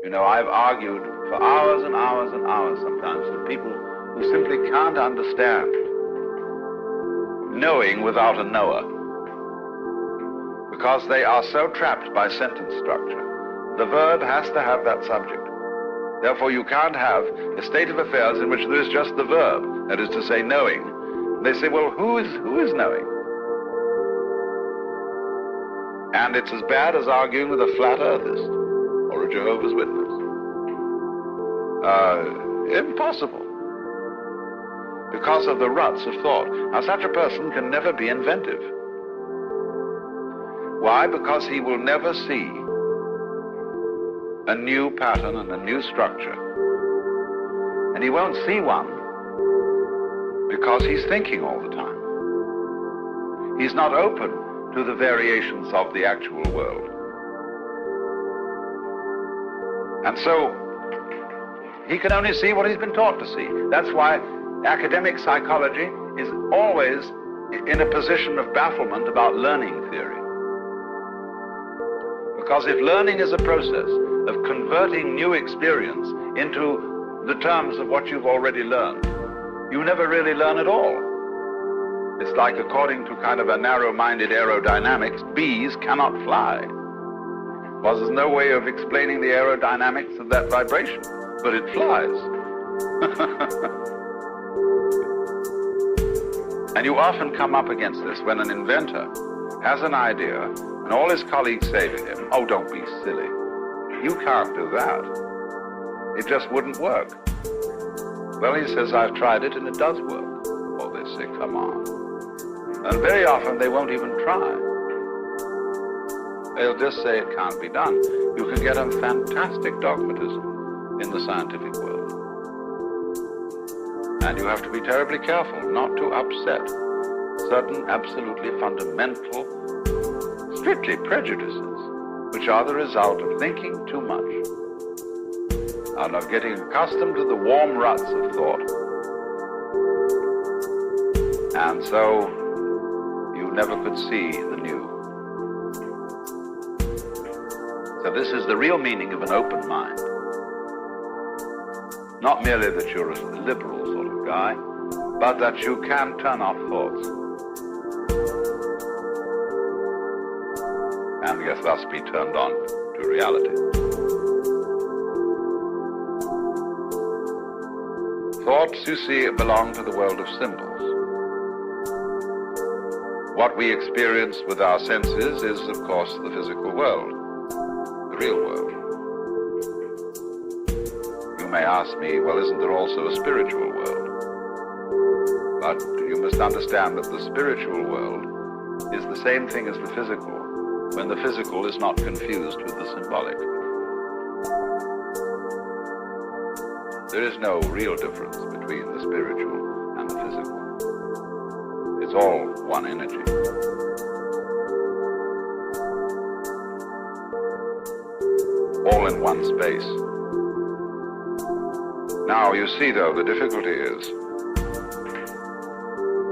You know, I've argued for hours and hours and hours sometimes with people who simply can't understand knowing without a knower, because they are so trapped by sentence structure. The verb has to have that subject. Therefore, you can't have a state of affairs in which there is just the verb, that is to say, knowing. They say, well, who is knowing? And it's as bad as arguing with a flat earthist or a Jehovah's Witness. Impossible. Because of the ruts of thought. Now, such a person can never be inventive. Why? Because he will never see a new pattern and a new structure. And he won't see one because he's thinking all the time. He's not open to the variations of the actual world. And so, he can only see what he's been taught to see. That's why academic psychology is always in a position of bafflement about learning theory. Because if learning is a process of converting new experience into the terms of what you've already learned, you never really learn at all. It's like, according to kind of a narrow-minded aerodynamics, bees cannot fly. Well, there's no way of explaining the aerodynamics of that vibration, but it flies. And you often come up against this when an inventor has an idea and all his colleagues say to him, oh, don't be silly. You can't do that. It just wouldn't work. Well, he says, I've tried it and it does work. Or they say, come on. And very often they won't even try. They'll just say it can't be done. You can get a fantastic dogmatism in the scientific world. And you have to be terribly careful not to upset certain absolutely fundamental, strictly prejudices, which are the result of thinking too much and of getting accustomed to the warm ruts of thought. And so you never could see the new. So this is the real meaning of an open mind. Not merely that you're a liberal sort of guy, but that you can turn off thoughts and yes, thus be turned on to reality. Thoughts, you see, belong to the world of symbols. What we experience with our senses is, of course, the physical world, the real world. You may ask me, well, isn't there also a spiritual world? But you must understand that the spiritual world is the same thing as the physical, when the physical is not confused with the symbolic. There is no real difference between the spiritual and the physical. It's all one energy. All in one space. Now, you see, though, the difficulty is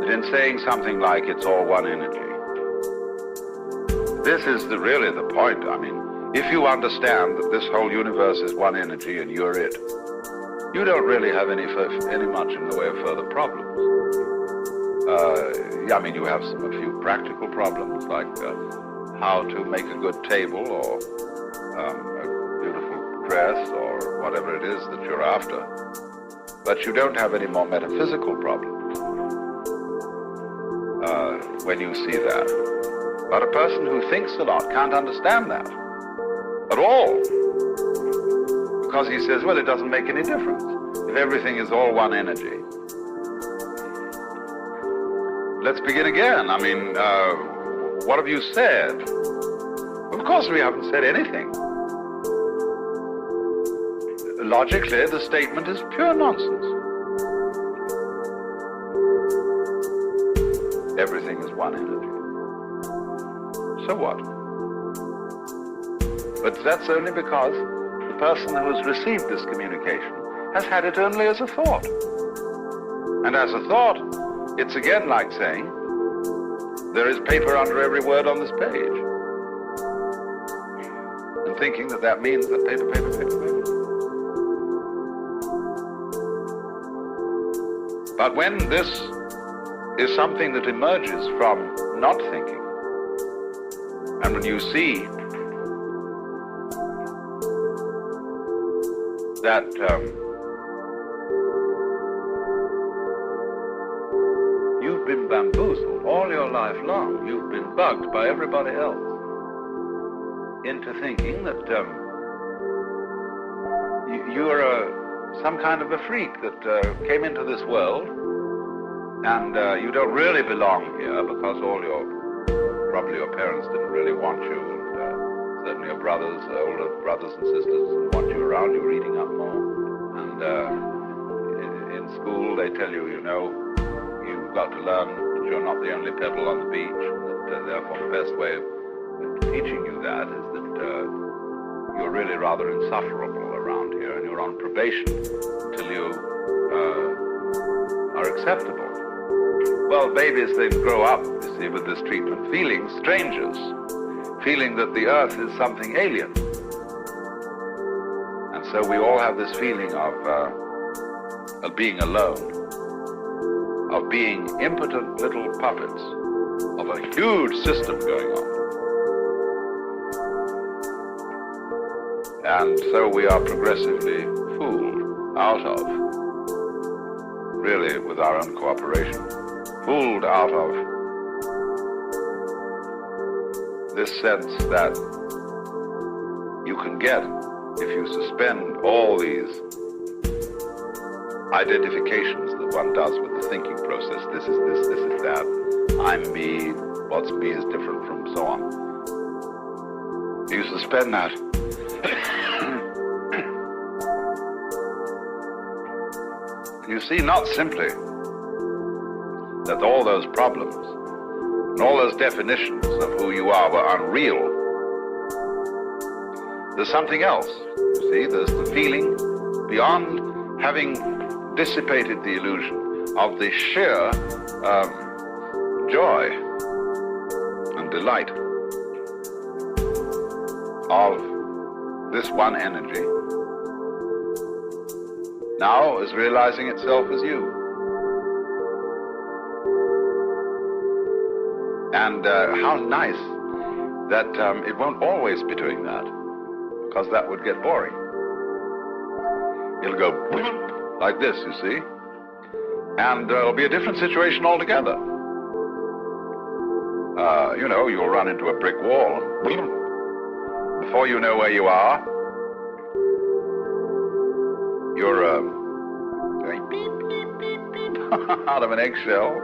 that in saying something like it's all one energy, this is really the point. I mean, if you understand that this whole universe is one energy and you're it, you don't really have any much in the way of further problems. I mean, you have a few practical problems, like how to make a good table or a beautiful dress or whatever it is that you're after. But you don't have any more metaphysical problems when you see that. But a person who thinks a lot can't understand that at all. Because he says, well, it doesn't make any difference if everything is all one energy. Let's begin again. I mean, what have you said? Of course we haven't said anything. Logically, the statement is pure nonsense. Everything is one energy. So what? But that's only because the person who has received this communication has had it only as a thought. And as a thought, it's again like saying, there is paper under every word on this page. And thinking that that means that paper, paper, paper, paper. But when this is something that emerges from not thinking, and when you see that you've been bamboozled all your life long, you've been bugged by everybody else into thinking that you're some kind of a freak that came into this world, and you don't really belong here because probably your parents didn't really want you, and certainly your brothers, older brothers and sisters didn't want you around, you were eating up more, and in school they tell you, you've got to learn that you're not the only pebble on the beach, and that therefore the best way of teaching you that is that you're really rather insufferable around here, and you're on probation until you are acceptable. Well, babies then grow up, you see, with this treatment, feeling strangers, feeling that the earth is something alien. And so we all have this feeling of being alone, of being impotent little puppets of a huge system going on. And so we are progressively fooled out of, really with our own cooperation, fooled out of this sense that you can get if you suspend all these identifications that one does with the thinking process. This is this, this is that, I'm me, what's me is different from so on. You suspend that. You see not simply that all those problems and all those definitions of who you are were unreal. There's something else, you see, there's the feeling beyond having dissipated the illusion of the sheer joy and delight of this one energy now is realizing itself as you. And how nice that it won't always be doing that, because that would get boring. It'll go like this, you see, and it'll be a different situation altogether. You'll run into a brick wall, and before you know where you are, you're going beep, beep, beep, beep, out of an eggshell.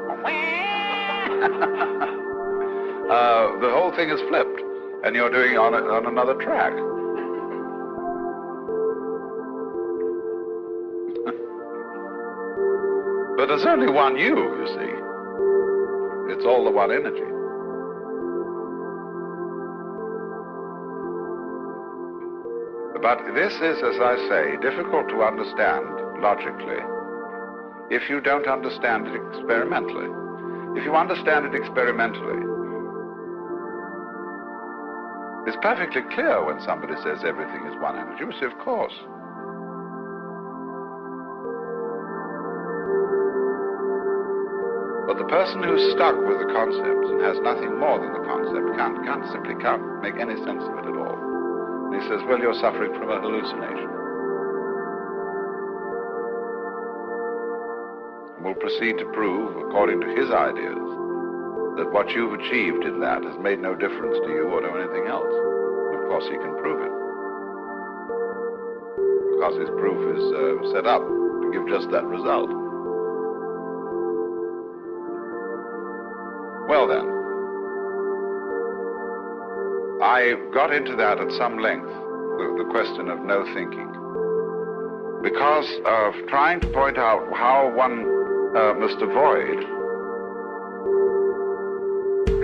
The whole thing is flipped, and you're doing on another track. But there's only one you see. It's all the one energy. But this is, as I say, difficult to understand logically if you don't understand it experimentally. If you understand it experimentally, it's perfectly clear when somebody says everything is one energy. You say, of course. But the person who's stuck with the concepts and has nothing more than the concept simply can't make any sense of it at all. And he says, well, you're suffering from a hallucination. And we'll proceed to prove, according to his ideas, that what you've achieved in that has made no difference to you or to anything else. And of course, he can prove it, because his proof is set up to give just that result. Well then, I got into that at some length, the question of no thinking, because of trying to point out how one must avoid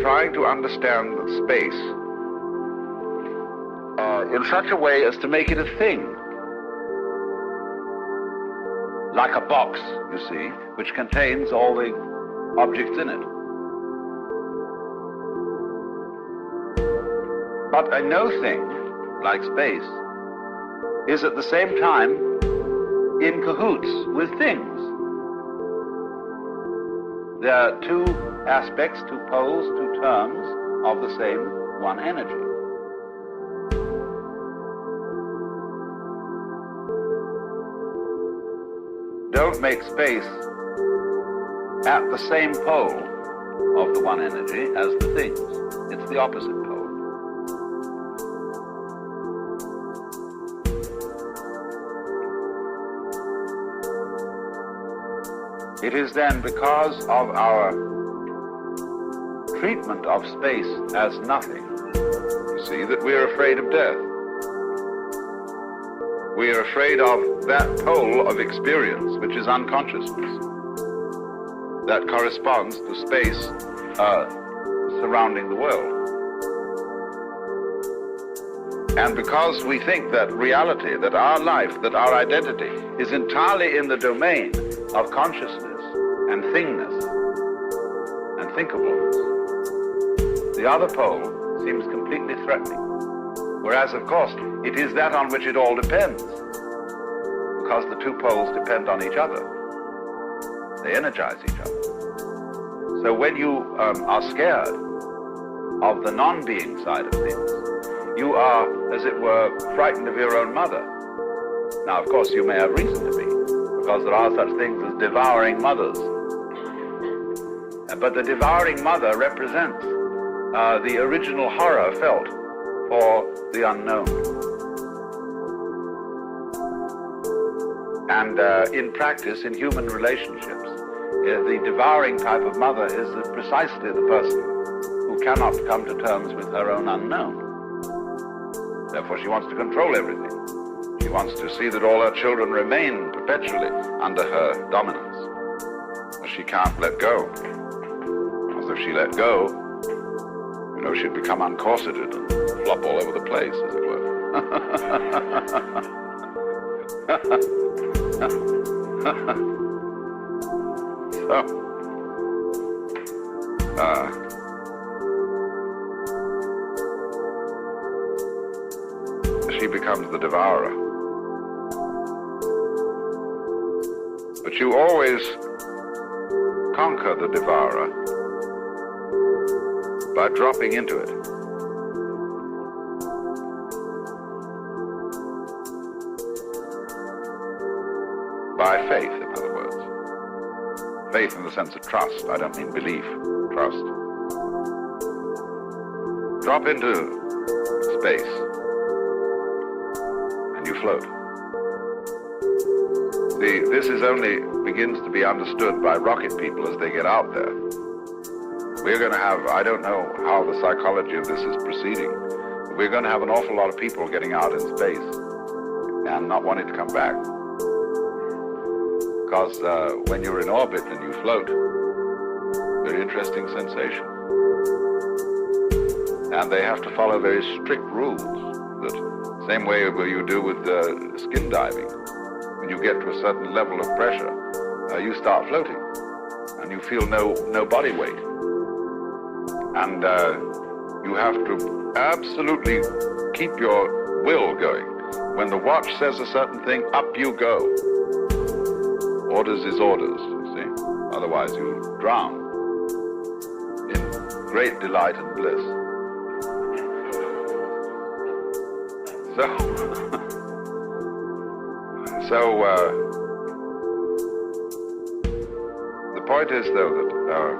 trying to understand space in such a way as to make it a thing, like a box, you see, which contains all the objects in it. But a no thing, like space, is at the same time in cahoots with things. They are two aspects, two poles, two terms of the same one energy. Don't make space at the same pole of the one energy as the things. It's the opposite pole. It is then because of our treatment of space as nothing, you see, that we are afraid of death. We are afraid of that pole of experience, which is unconsciousness, that corresponds to space surrounding the world. And because we think that reality, that our life, that our identity is entirely in the domain of consciousness and thingness and thinkableness, the other pole seems completely threatening. Whereas, of course, it is that on which it all depends, because the two poles depend on each other. They energize each other. So when you are scared of the non-being side of things, you are, as it were, frightened of your own mother. Now, of course, you may have reason to be, because there are such things as devouring mothers. But the devouring mother represents the original horror felt for the unknown. And in practice, in human relationships, the devouring type of mother is precisely the person who cannot come to terms with her own unknown. Therefore, she wants to control everything. She wants to see that all her children remain perpetually under her dominance. But she can't let go. Because if she let go, you know, she'd become uncorseted and flop all over the place, as it were. She becomes the devourer. But you always conquer the devourer by dropping into it. By faith, in other words. Faith in the sense of trust. I don't mean belief, trust. Drop into space and you float. See, this begins to be understood by rocket people as they get out there. We're going to have, I don't know how the psychology of this is proceeding, but we're going to have an awful lot of people getting out in space and not wanting to come back. Because when you're in orbit and you float, very interesting sensation. And they have to follow very strict rules, that same way you do with skin diving. When you get to a certain level of pressure, you start floating, and you feel no body weight. And you have to absolutely keep your will going. When the watch says a certain thing, up you go. Orders is orders, you see. Otherwise you drown in great delight and bliss. So the point is, though, that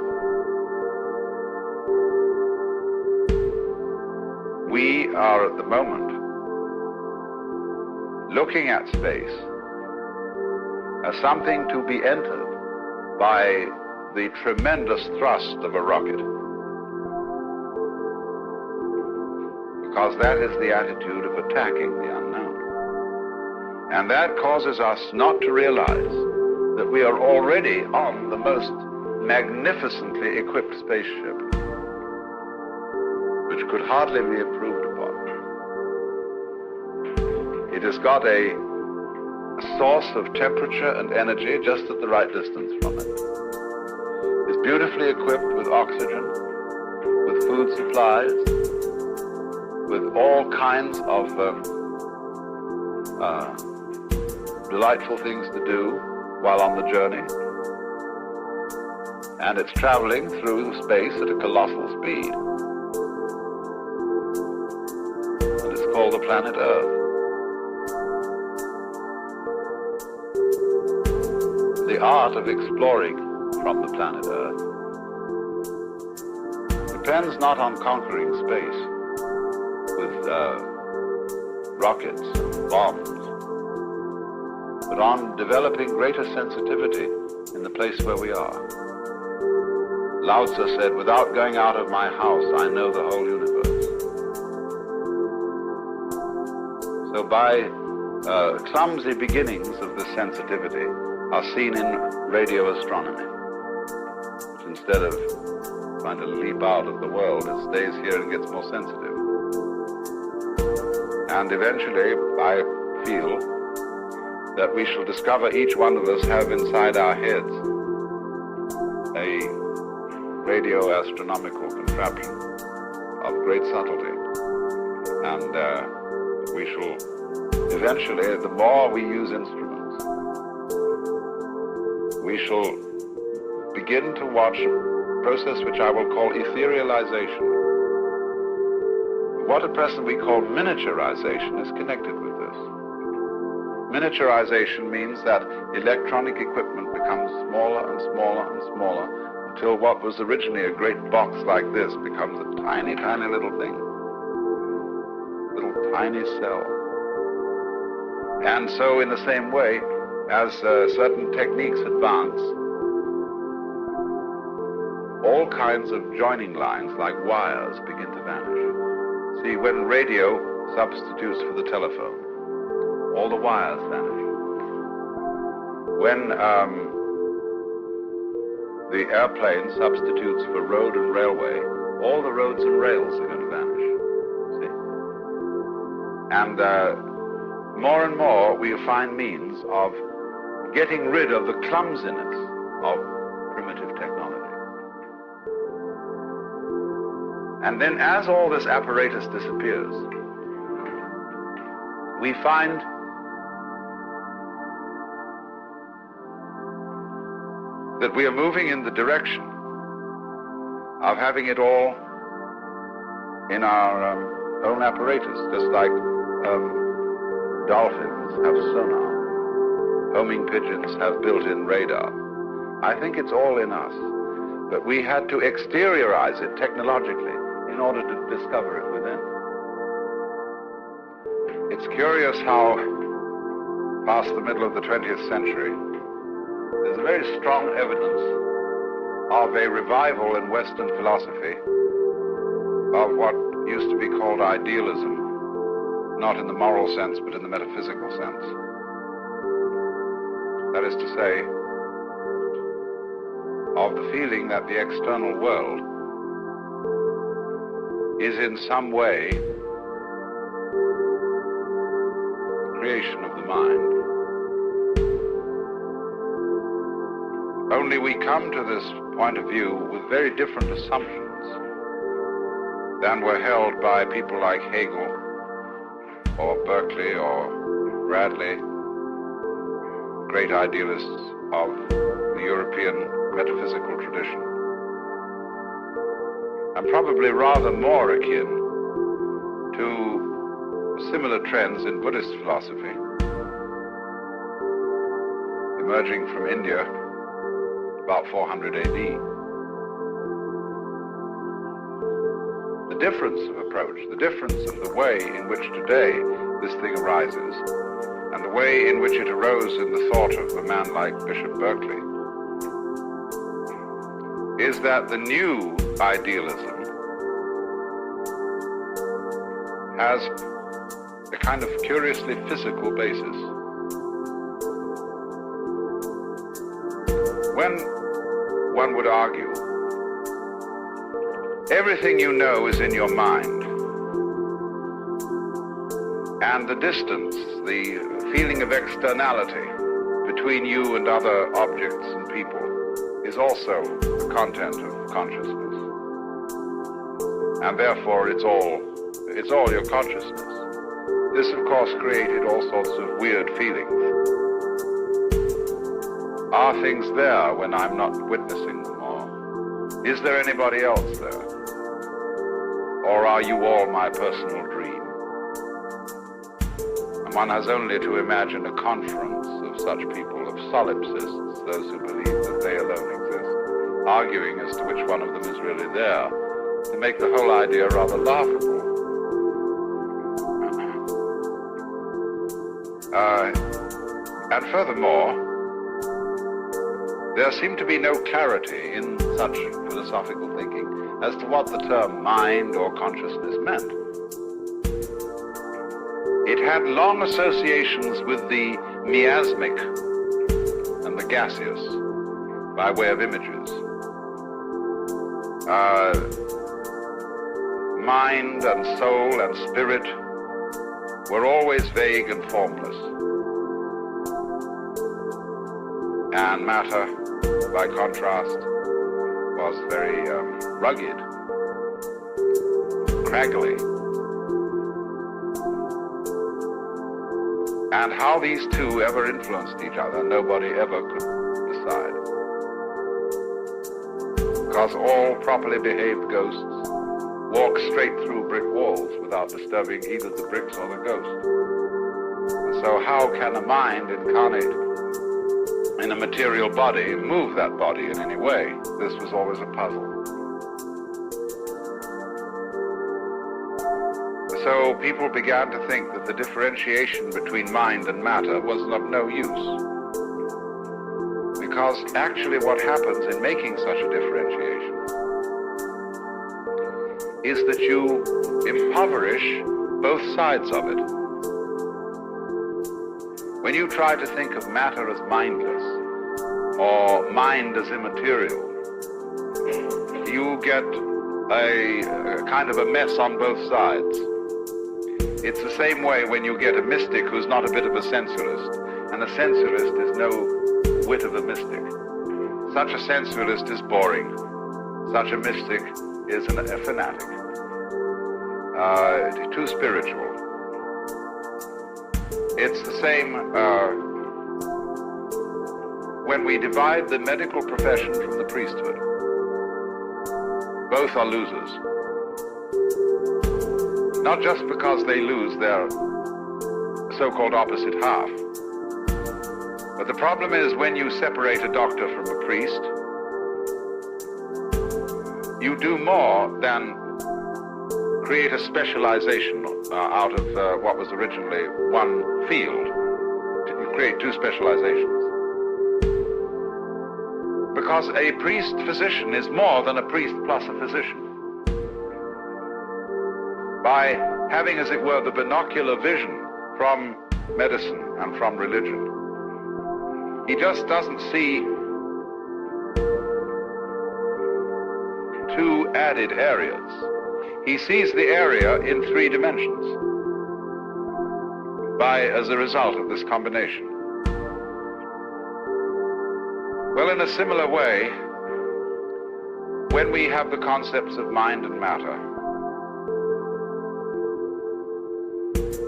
we are at the moment looking at space as something to be entered by the tremendous thrust of a rocket. Because that is the attitude of attacking the unknown. And that causes us not to realize that we are already on the most magnificently equipped spaceship, which could hardly be improved upon. It has got a source of temperature and energy just at the right distance from it. It's beautifully equipped with oxygen, with food supplies, with all kinds of delightful things to do while on the journey. and it's traveling through space at a colossal speed. And it's called the planet Earth. The art of exploring from the planet Earth depends not on conquering space with rockets and bombs, but on developing greater sensitivity in the place where we are. Lao Tzu said, "Without going out of my house, I know the whole universe." So by clumsy beginnings of this sensitivity are seen in radio astronomy, which instead of trying to leap out of the world, it stays here and gets more sensitive. And eventually, I feel that we shall discover each one of us have inside our heads a radio astronomical contraption of great subtlety. And we shall eventually, the more we use instruments, we shall begin to watch a process which I will call etherealization. What at present we call miniaturization is connected with this. Miniaturization means that electronic equipment becomes smaller and smaller and smaller until what was originally a great box like this becomes a tiny, tiny little thing. Little tiny cell. And so in the same way, as certain techniques advance, all kinds of joining lines like wires begin to vanish. See, when radio substitutes for the telephone, all the wires vanish. When the airplane substitutes for road and railway, all the roads and rails are going to vanish. See? And more and more we find means of getting rid of the clumsiness of primitive technology. And then as all this apparatus disappears, we find that we are moving in the direction of having it all in our own apparatus, just like dolphins have sonar, homing pigeons have built-in radar. I think it's all in us, but we had to exteriorize it technologically in order to discover it within. It's curious how, past the middle of the 20th century, there's very strong evidence of a revival in Western philosophy of what used to be called idealism, not in the moral sense, but in the metaphysical sense. That is to say, of the feeling that the external world is in some way the creation of the mind. Only we come to this point of view with very different assumptions than were held by people like Hegel or Berkeley or Bradley, great idealists of the European metaphysical tradition. And probably rather more akin to similar trends in Buddhist philosophy, emerging from India about 400 AD. The difference of approach, the difference of the way in which today this thing arises, and the way in which it arose in the thought of a man like Bishop Berkeley, is that the new idealism has a kind of curiously physical basis. When one would argue, everything you know is in your mind, and the distance, the feeling of externality between you and other objects and people is also the content of consciousness. And therefore it's all your consciousness. This of course created all sorts of weird feelings. Are things there when I'm not witnessing them, or Is there anybody else there? Or are you all my personal dream? And one has only to imagine a conference of such people, of solipsists, those who believe that they alone exist, arguing as to which one of them is really there, to make the whole idea rather laughable. And furthermore, there seemed to be no clarity in such philosophical thinking as to what the term mind or consciousness meant. It had long associations with the miasmic and the gaseous by way of images. Mind and soul and spirit were always vague and formless. And matter, by contrast, was very rugged, craggly. And how these two ever influenced each other, nobody ever could decide. Because all properly behaved ghosts walk straight through brick walls without disturbing either the bricks or the ghost. And so how can a mind incarnate in a material body move that body in any way? This was always a puzzle. So people began to think that the differentiation between mind and matter was of no use. Because actually what happens in making such a differentiation is that you impoverish both sides of it. When you try to think of matter as mindless or mind as immaterial, you get a kind of a mess on both sides. It's the same way when you get a mystic who's not a bit of a sensualist, and a sensualist is no whit of a mystic. Such a sensualist is boring. Such a mystic is a fanatic. Too spiritual. It's the same when we divide the medical profession from the priesthood. Both are losers. Not just because they lose their so-called opposite half, but the problem is when you separate a doctor from a priest, you do more than create a specialization out of what was originally one field. You create two specializations. Because a priest-physician is more than a priest plus a physician. By having, as it were, the binocular vision from medicine and from religion, he just doesn't see two added areas. He sees the area in three dimensions as a result of this combination. Well, in a similar way, when we have the concepts of mind and matter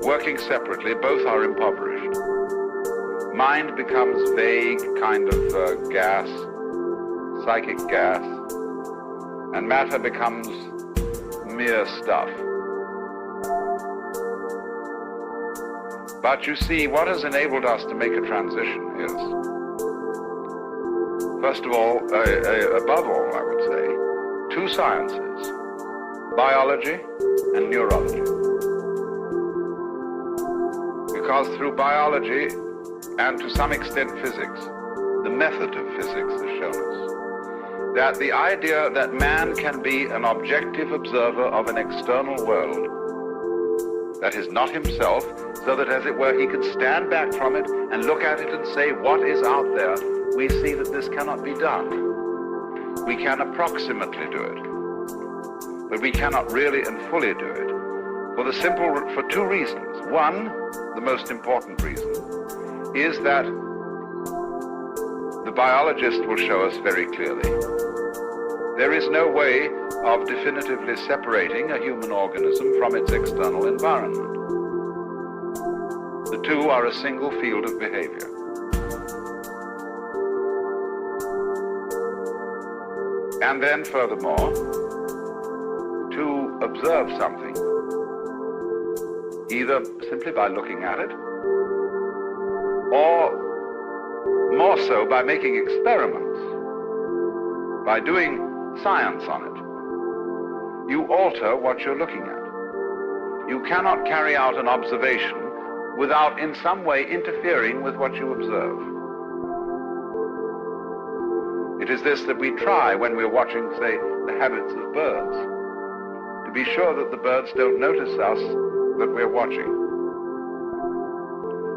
working separately, both are impoverished. Mind becomes vague, kind of gas, psychic gas, and matter becomes mere stuff. But you see, what has enabled us to make a transition is, first of all, above all, I would say, two sciences, biology and neurology. Because through biology, and to some extent physics, the method of physics has shown us that the idea that man can be an objective observer of an external world that is not himself, so that, as it were, he can stand back from it and look at it and say, what is out there? We see that this cannot be done. We can approximately do it, but we cannot really and fully do it for two reasons. One, the most important reason, is that the biologist will show us very clearly there is no way of definitively separating a human organism from its external environment. The two are a single field of behavior. And then furthermore, to observe something, either simply by looking at it, or more so by making experiments, by doing science on it. You alter what you're looking at. You cannot carry out an observation without in some way interfering with what you observe. It is this that we try when we're watching, say, the habits of birds, to be sure that the birds don't notice us, that we're watching.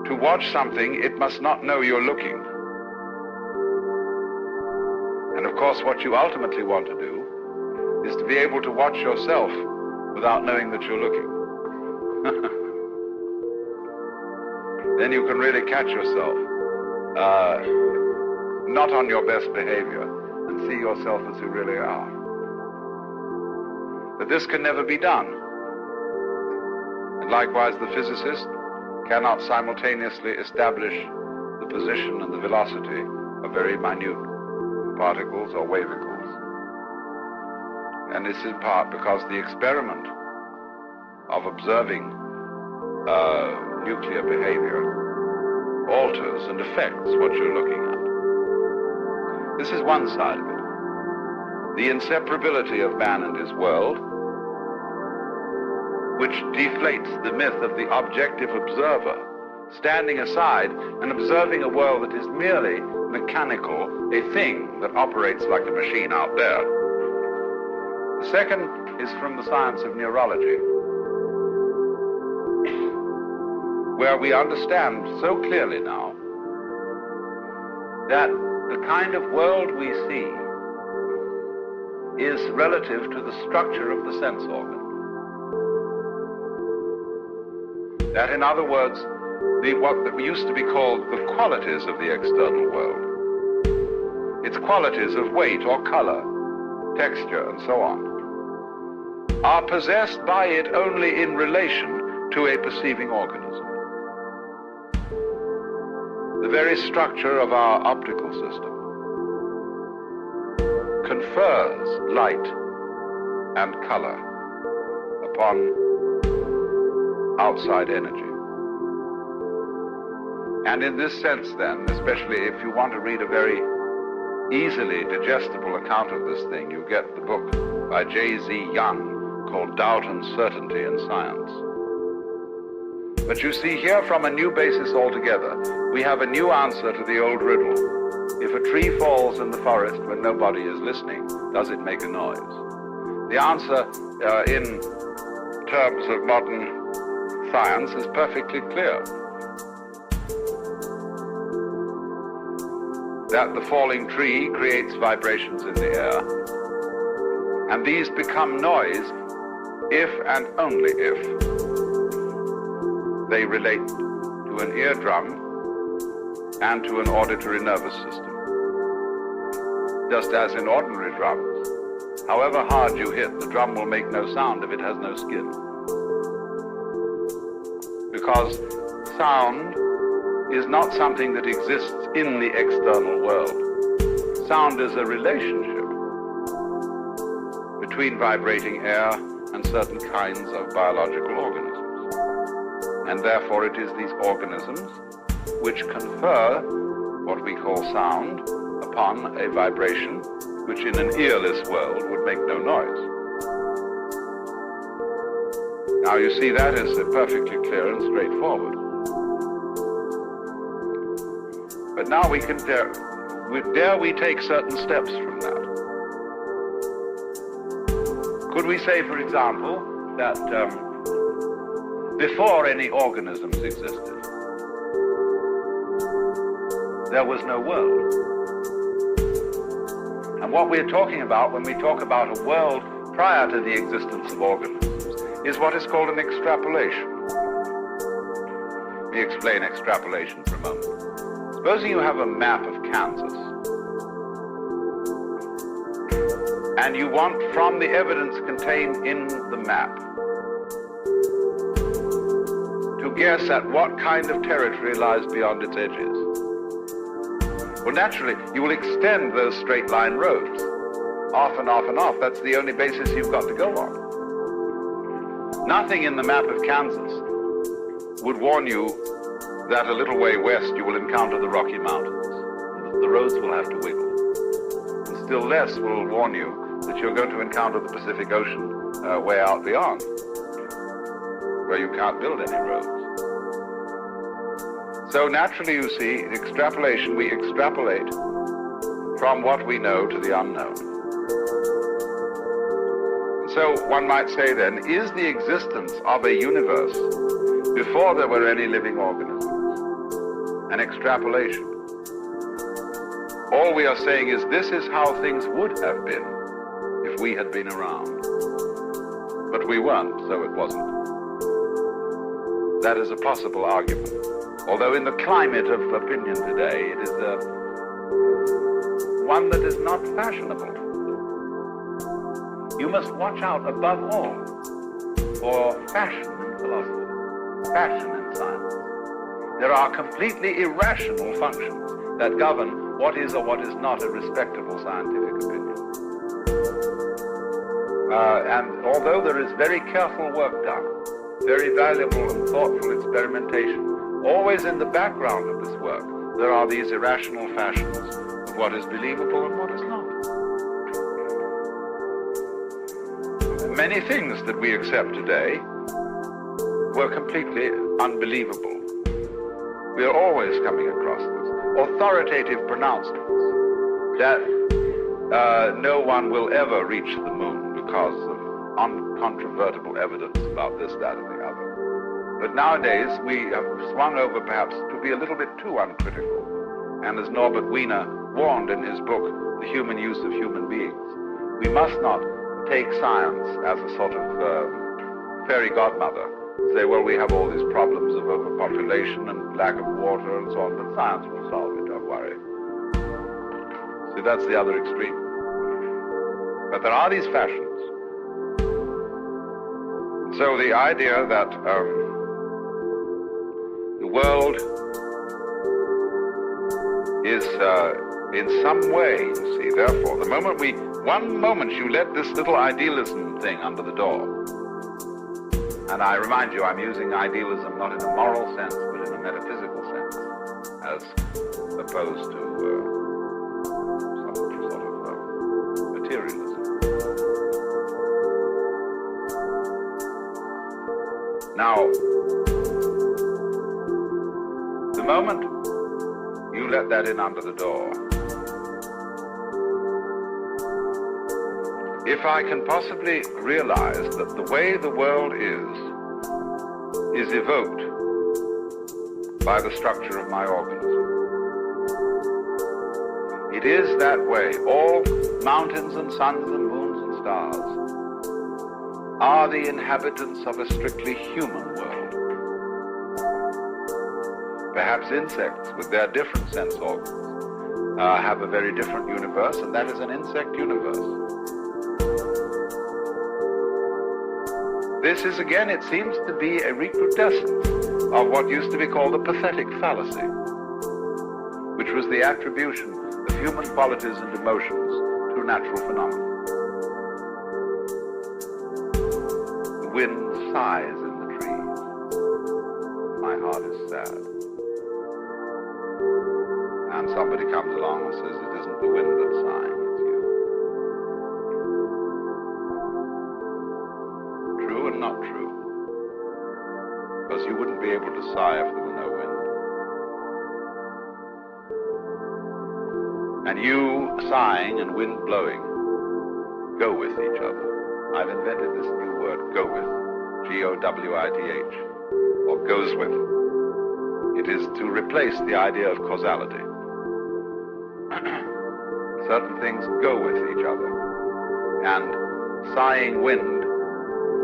To watch something, it must not know you're looking. And of course, what you ultimately want to do is to be able to watch yourself without knowing that you're looking. Then you can really catch yourself not on your best behavior and see yourself as you really are. But this can never be done. And likewise, the physicist cannot simultaneously establish the position and the velocity of very minute particles or wavicles. And this in part because the experiment of observing nuclear behavior alters and affects what you're looking at. This is one side of it. The inseparability of man and his world, which deflates the myth of the objective observer, standing aside and observing a world that is merely mechanical, a thing that operates like a machine out there. The second is from the science of neurology, where we understand so clearly now that the kind of world we see is relative to the structure of the sense organ. That, in other words, what used to be called the qualities of the external world, its qualities of weight or color, texture, and so on, are possessed by it only in relation to a perceiving organism. The very structure of our optical system confers light and color upon outside energy. And in this sense then, especially if you want to read a very easily digestible account of this thing, you get the book by J.Z. Young called Doubt and Certainty in Science. But you see here, from a new basis altogether, we have a new answer to the old riddle. If a tree falls in the forest when nobody is listening, does it make a noise? The answer in terms of modern science is perfectly clear. That the falling tree creates vibrations in the air, and these become noise if and only if they relate to an eardrum and to an auditory nervous system. Just as in ordinary drums, however hard you hit, the drum will make no sound if it has no skin. Because sound is not something that exists in the external world. Sound is a relationship between vibrating air and certain kinds of biological organisms. And therefore it is these organisms which confer what we call sound upon a vibration which in an earless world would make no noise. Now you see, that is perfectly clear and straightforward. But now we can dare we take certain steps from that? Could we say, for example, that before any organisms existed, there was no world? And what we're talking about when we talk about a world prior to the existence of organisms is what is called an extrapolation. Let me explain extrapolation for a moment. Supposing you have a map of Kansas, and you want, from the evidence contained in the map, to guess at what kind of territory lies beyond its edges. Well, naturally, you will extend those straight line roads. off and off and off. That's the only basis you've got to go on. Nothing in the map of Kansas would warn you that a little way west you will encounter the Rocky Mountains. The roads will have to wiggle. And still less will warn you that you're going to encounter the Pacific Ocean way out beyond, where you can't build any roads. So naturally, you see, in extrapolation, we extrapolate from what we know to the unknown. And so one might say then, is the existence of a universe before there were any living organisms an extrapolation? All we are saying is this is how things would have been if we had been around. But we weren't, so it wasn't. That is a possible argument. Although in the climate of opinion today, it is one that is not fashionable. You must watch out above all for fashion in philosophy, fashion in science. There are completely irrational functions that govern what is or what is not a respectable scientific opinion. And although there is very careful work done, very valuable and thoughtful experimentation, always in the background of this work, there are these irrational fashions of what is believable and what is not. Many things that we accept today were completely unbelievable. We are always coming across this. Authoritative pronouncements that no one will ever reach the moon because of uncontrovertible evidence about this, that, and the other. But nowadays, we have swung over perhaps to be a little bit too uncritical. And as Norbert Wiener warned in his book, The Human Use of Human Beings, we must not take science as a sort of fairy godmother. Say, well, we have all these problems of overpopulation and lack of water and so on, but science will solve it, don't worry. See, that's the other extreme. But there are these fashions. So the idea that the world is in some way, you see, therefore, one moment you let this little idealism thing under the door, and I remind you, I'm using idealism not in a moral sense, but in a metaphysical sense, as opposed to some sort of materialism. Now, the moment you let that in under the door, if I can possibly realize that the way the world is evoked by the structure of my organism, it is that way. All mountains and suns and moons and stars are the inhabitants of a strictly human world. Perhaps insects, with their different sense organs, have a very different universe, and that is an insect universe. This is, again, it seems to be a recrudescence of what used to be called the pathetic fallacy, which was the attribution of human qualities and emotions to natural phenomena. The wind sighs in the trees. My heart is sad. And somebody comes along and says, it isn't the wind that's sighing, it's you. True and not true. Because you wouldn't be able to sigh if there were no wind. And you sighing and wind blowing go with each other. I've invented this new word, go with, G-O-W-I-T-H, or goes with. It is to replace the idea of causality. Certain things go with each other, and sighing wind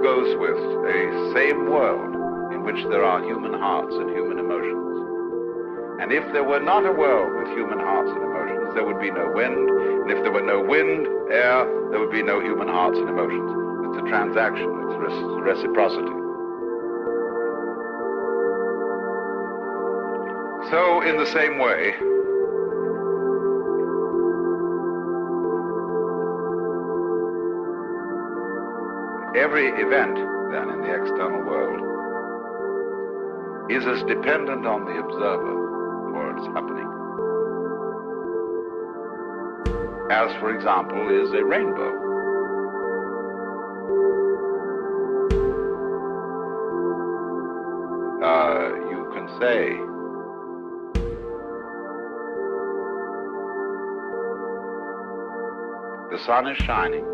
goes with a same world in which there are human hearts and human emotions. And if there were not a world with human hearts and emotions, there would be no wind, and if there were no wind, air, there would be no human hearts and emotions. It's a transaction, it's reciprocity. So, in the same way, every event, then, in the external world is as dependent on the observer for its happening as, for example, is a rainbow. You can say the sun is shining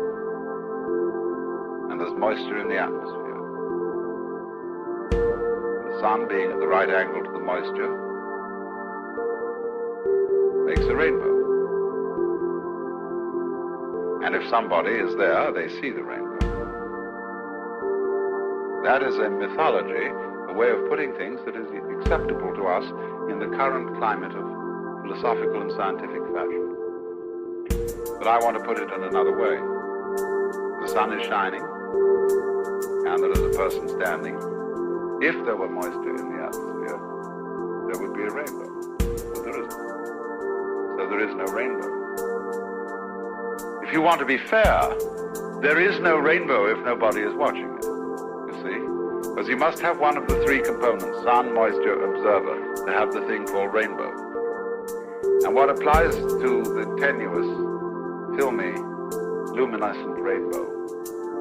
and there's moisture in the atmosphere. The sun being at the right angle to the moisture makes a rainbow. And if somebody is there, they see the rainbow. That is a mythology, a way of putting things that is acceptable to us in the current climate of philosophical and scientific fashion. But I want to put it in another way. The sun is shining, and there is a person standing. If there were moisture in the atmosphere, there would be a rainbow. But there isn't. So there is no rainbow. If you want to be fair, there is no rainbow if nobody is watching it, you see? Because you must have one of the three components, sun, moisture, observer, to have the thing called rainbow. And what applies to the tenuous, filmy, luminescent rainbow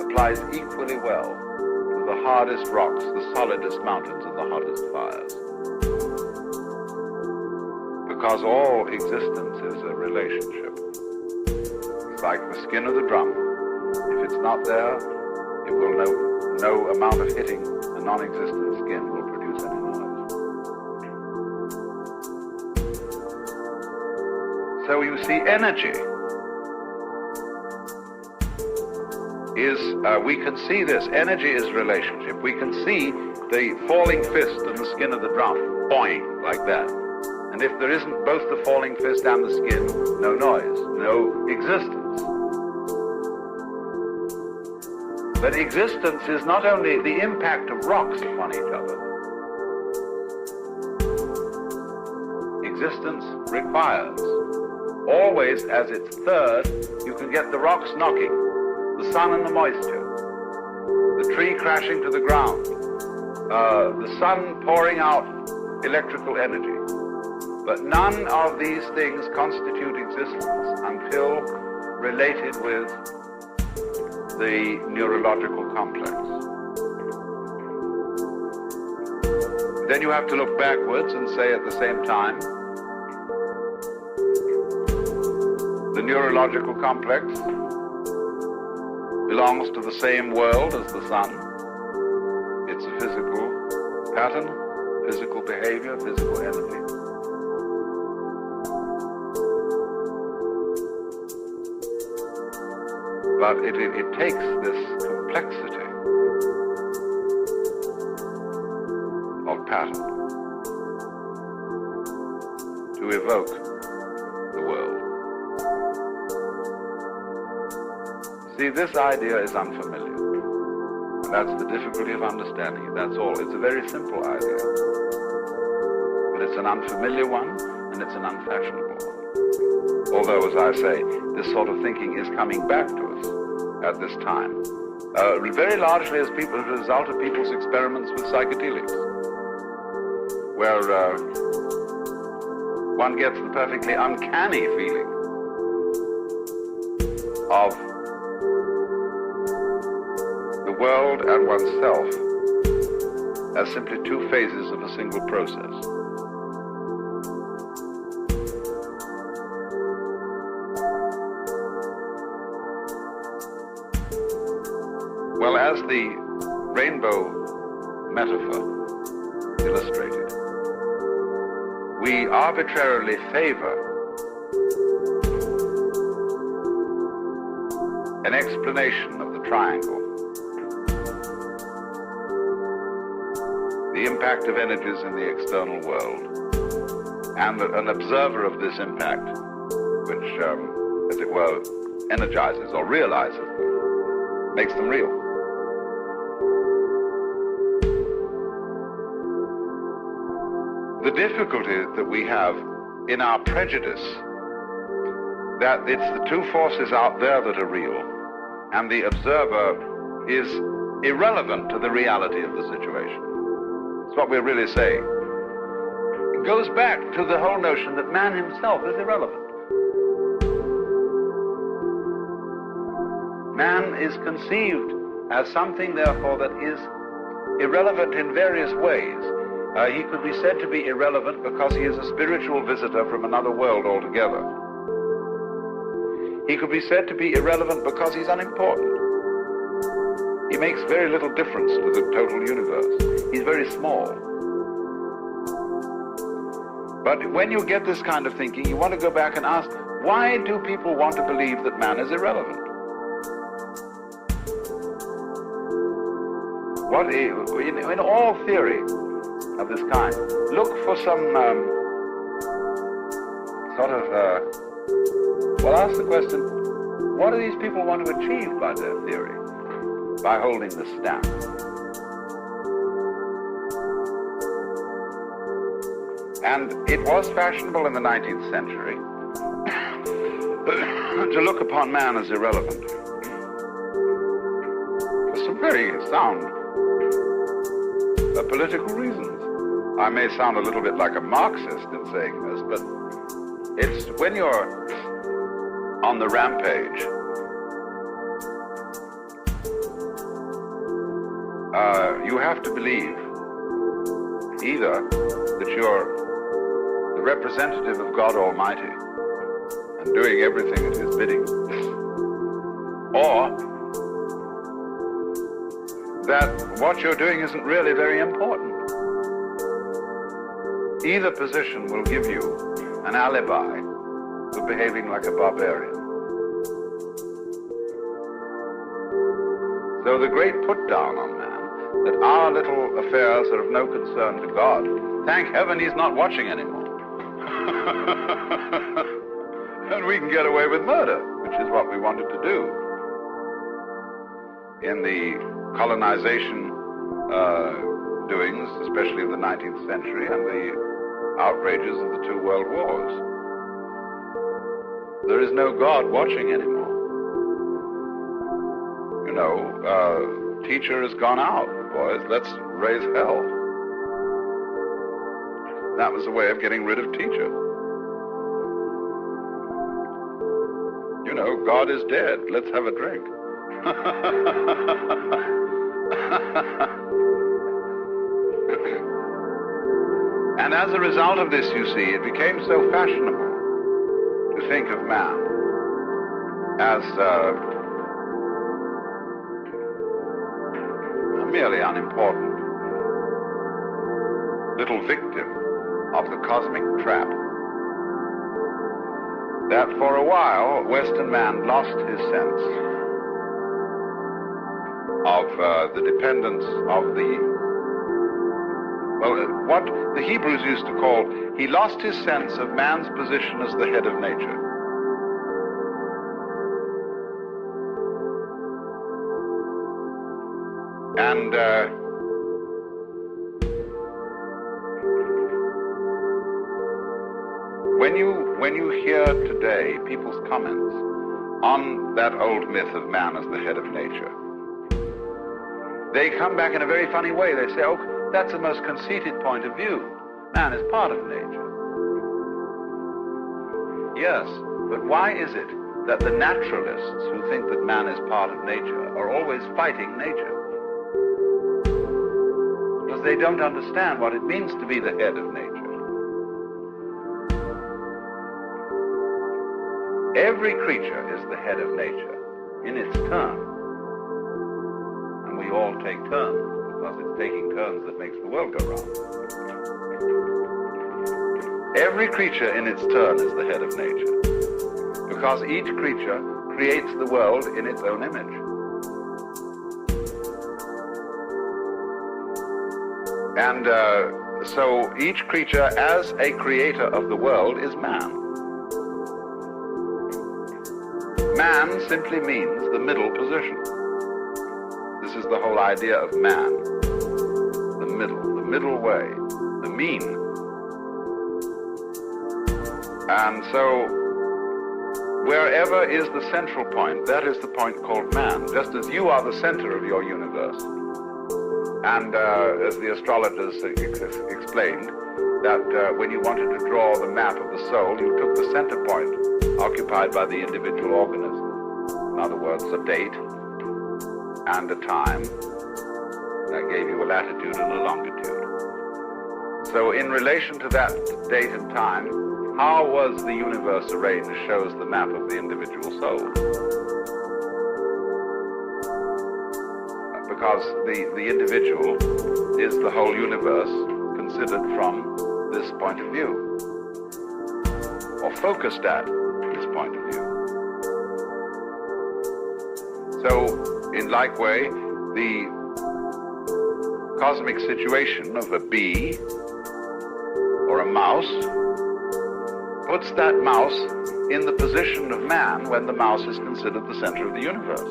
applies equally well to the hardest rocks, the solidest mountains, and the hottest fires. Because all existence is a relationship. It's like the skin of the drum. If it's not there, it will no amount of hitting a non-existent skin will produce any noise. So you see, energy is, we can see this. Energy is relationship. We can see the falling fist and the skin of the drum, boing, like that. And if there isn't both the falling fist and the skin, no noise, no existence. But existence is not only the impact of rocks upon each other. Existence requires, always as its third, you can get the rocks knocking, the sun and the moisture, the tree crashing to the ground, the sun pouring out electrical energy. But none of these things constitute existence until related with the neurological complex. Then you have to look backwards and say at the same time, the neurological complex belongs to the same world as the sun. It's a physical pattern, physical behavior, physical energy. But it takes this complexity of pattern to evoke the world. See, this idea is unfamiliar. And that's the difficulty of understanding it. That's all. It's a very simple idea. But it's an unfamiliar one, and it's an unfashionable one. Although, as I say, this sort of thinking is coming back to us at this time. Very largely as a result of people's experiments with psychedelics, where one gets the perfectly uncanny feeling of the world and oneself as simply two phases of a single process. Well, as the rainbow metaphor illustrated, we arbitrarily favor an explanation of the triangle, the impact of energies in the external world, and an observer of this impact, which, as it were, energizes or realizes them, makes them real. The difficulty that we have in our prejudice that it's the two forces out there that are real, and the observer is irrelevant to the reality of the situation. That's what we're really saying. It goes back to the whole notion that man himself is irrelevant. Man is conceived as something, therefore, that is irrelevant in various ways. He could be said to be irrelevant because he is a spiritual visitor from another world altogether. He could be said to be irrelevant because he's unimportant. He makes very little difference to the total universe. He's very small. But when you get this kind of thinking, you want to go back and ask, why do people want to believe that man is irrelevant? What in all theory of this kind, look for some ask the question, what do these people want to achieve by their theory, by holding this stance? And it was fashionable in the 19th century to look upon man as irrelevant. For some very sound political reasons. I may sound a little bit like a Marxist in saying this, but it's when you're on the rampage, you have to believe either that you're the representative of God Almighty and doing everything at His bidding, or that what you're doing isn't really very important. Either position will give you an alibi for behaving like a barbarian. So the great put down on man, that our little affairs are of no concern to God, thank heaven He's not watching anymore. And we can get away with murder, which is what we wanted to do in the colonization doings, especially of the 19th century, and the outrages of the two world wars. There is no God watching anymore. You know, teacher has gone out, boys, let's raise hell. That was a way of getting rid of teacher. You know, God is dead, let's have a drink. And as a result of this, you see, it became so fashionable to think of man as a merely unimportant little victim of the cosmic trap, that for a while Western man lost his sense of the dependence of what the Hebrews used to call, he lost his sense of man's position as the head of nature. And when you hear today people's comments on that old myth of man as the head of nature, they come back in a very funny way. They say, oh, that's the most conceited point of view. Man is part of nature. Yes, but why is it that the naturalists who think that man is part of nature are always fighting nature? Because they don't understand what it means to be the head of nature. Every creature is the head of nature in its turn. And we all take turns, because it's taking turns that makes the world go round. Every creature in its turn is the head of nature, because each creature creates the world in its own image. And so each creature as a creator of the world is man. Man simply means the middle position. This is the whole idea of man. The middle way, the mean. And so wherever is the central point, that is the point called man, just as you are the center of your universe. And as the astrologers explained, that when you wanted to draw the map of the soul, you took the center point occupied by the individual organism. In other words, a date and a time. That gave you a latitude and a longitude. So in relation to that date and time, how was the universe arranged shows the map of the individual soul. Because the individual is the whole universe considered from this point of view, or focused at this point of view. So, in like way, the cosmic situation of a bee or a mouse puts that mouse in the position of man when the mouse is considered the center of the universe.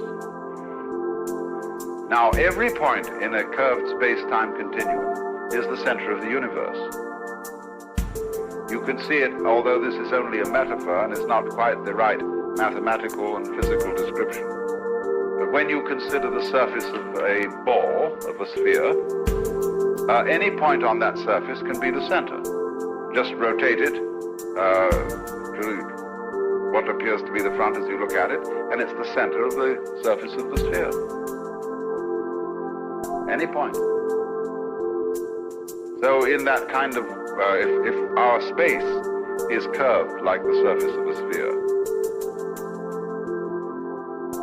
Now, every point in a curved space-time continuum is the center of the universe. You can see it, although this is only a metaphor and is not quite the right mathematical and physical description. But when you consider the surface of a ball, of a sphere, any point on that surface can be the center. Just rotate it to what appears to be the front as you look at it, and it's the center of the surface of the sphere. Any point. So in that kind of, if our space is curved like the surface of a sphere,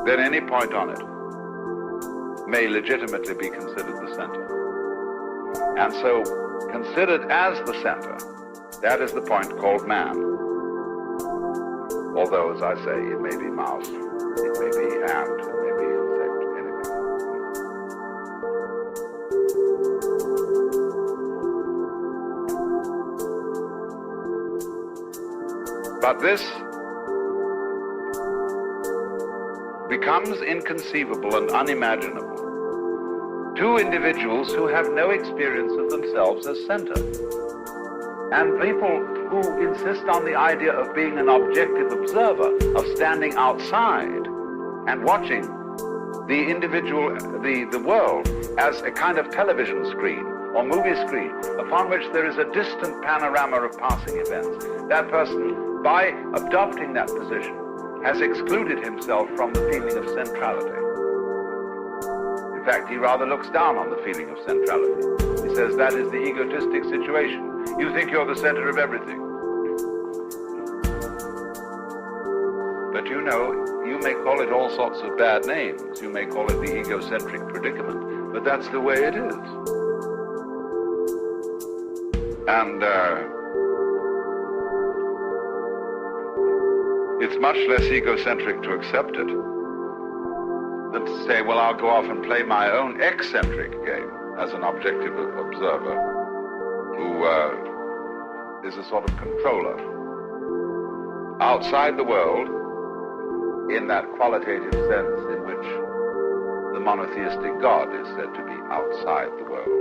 then any point on it may legitimately be considered the center. And so, considered as the center, that is the point called man. Although, as I say, it may be mouse, it may be ant, it may be insect, anything. But this becomes inconceivable and unimaginable to individuals who have no experience of themselves as center. And people who insist on the idea of being an objective observer, of standing outside and watching the individual, the world as a kind of television screen or movie screen upon which there is a distant panorama of passing events. That person, by adopting that position, has excluded himself from the feeling of centrality. In fact, he rather looks down on the feeling of centrality. He says that is the egotistic situation. You think you're the center of everything. But you know, you may call it all sorts of bad names. You may call it the egocentric predicament, but that's the way it is. And it's much less egocentric to accept it than to say, well, I'll go off and play my own eccentric game as an objective observer who is a sort of controller outside the world in that qualitative sense in which the monotheistic God is said to be outside the world.